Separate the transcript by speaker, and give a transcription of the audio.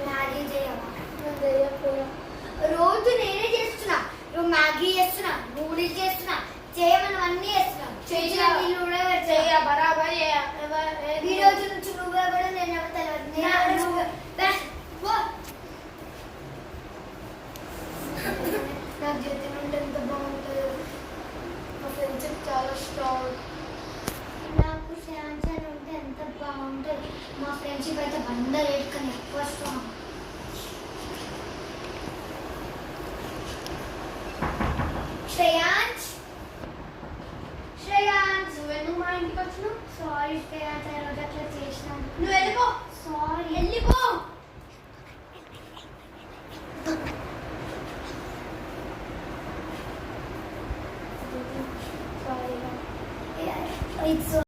Speaker 1: Maggi చేయవా? రోజు నేనే చేస్తున్నా. నువ్వు మ్యాగీ చేస్తున్నా, నూడిల్స్ చేస్తున్నా, చేయమని అన్నీ చేస్తున్నా. ఈ రోజు నుంచి నువ్వే కూడా నేను నాకు జీవితం ఉంటే ఎంత బాగుంటుంది.
Speaker 2: మా ఫ్రెండ్షిప్ చాలా స్ట్రాంగ్.
Speaker 1: నాకు శాంసన్ ఉంటే ఎంత బాగుంటుంది. మా ఫ్రెండ్షిప్ అయితే 100 రేట్ కానీ ఎక్కువ స్ట్రాంగ్. శ్రేయాంశ్,
Speaker 2: నువ్వెందుకు మా ఇంటికి వచ్చినావు?
Speaker 1: సారీ శ్రేయాంశ్, ఈరోజు అట్లా చేసినాను.
Speaker 2: నువ్వు వెళ్ళిపో.
Speaker 1: సారీ.
Speaker 2: వెళ్ళిపో.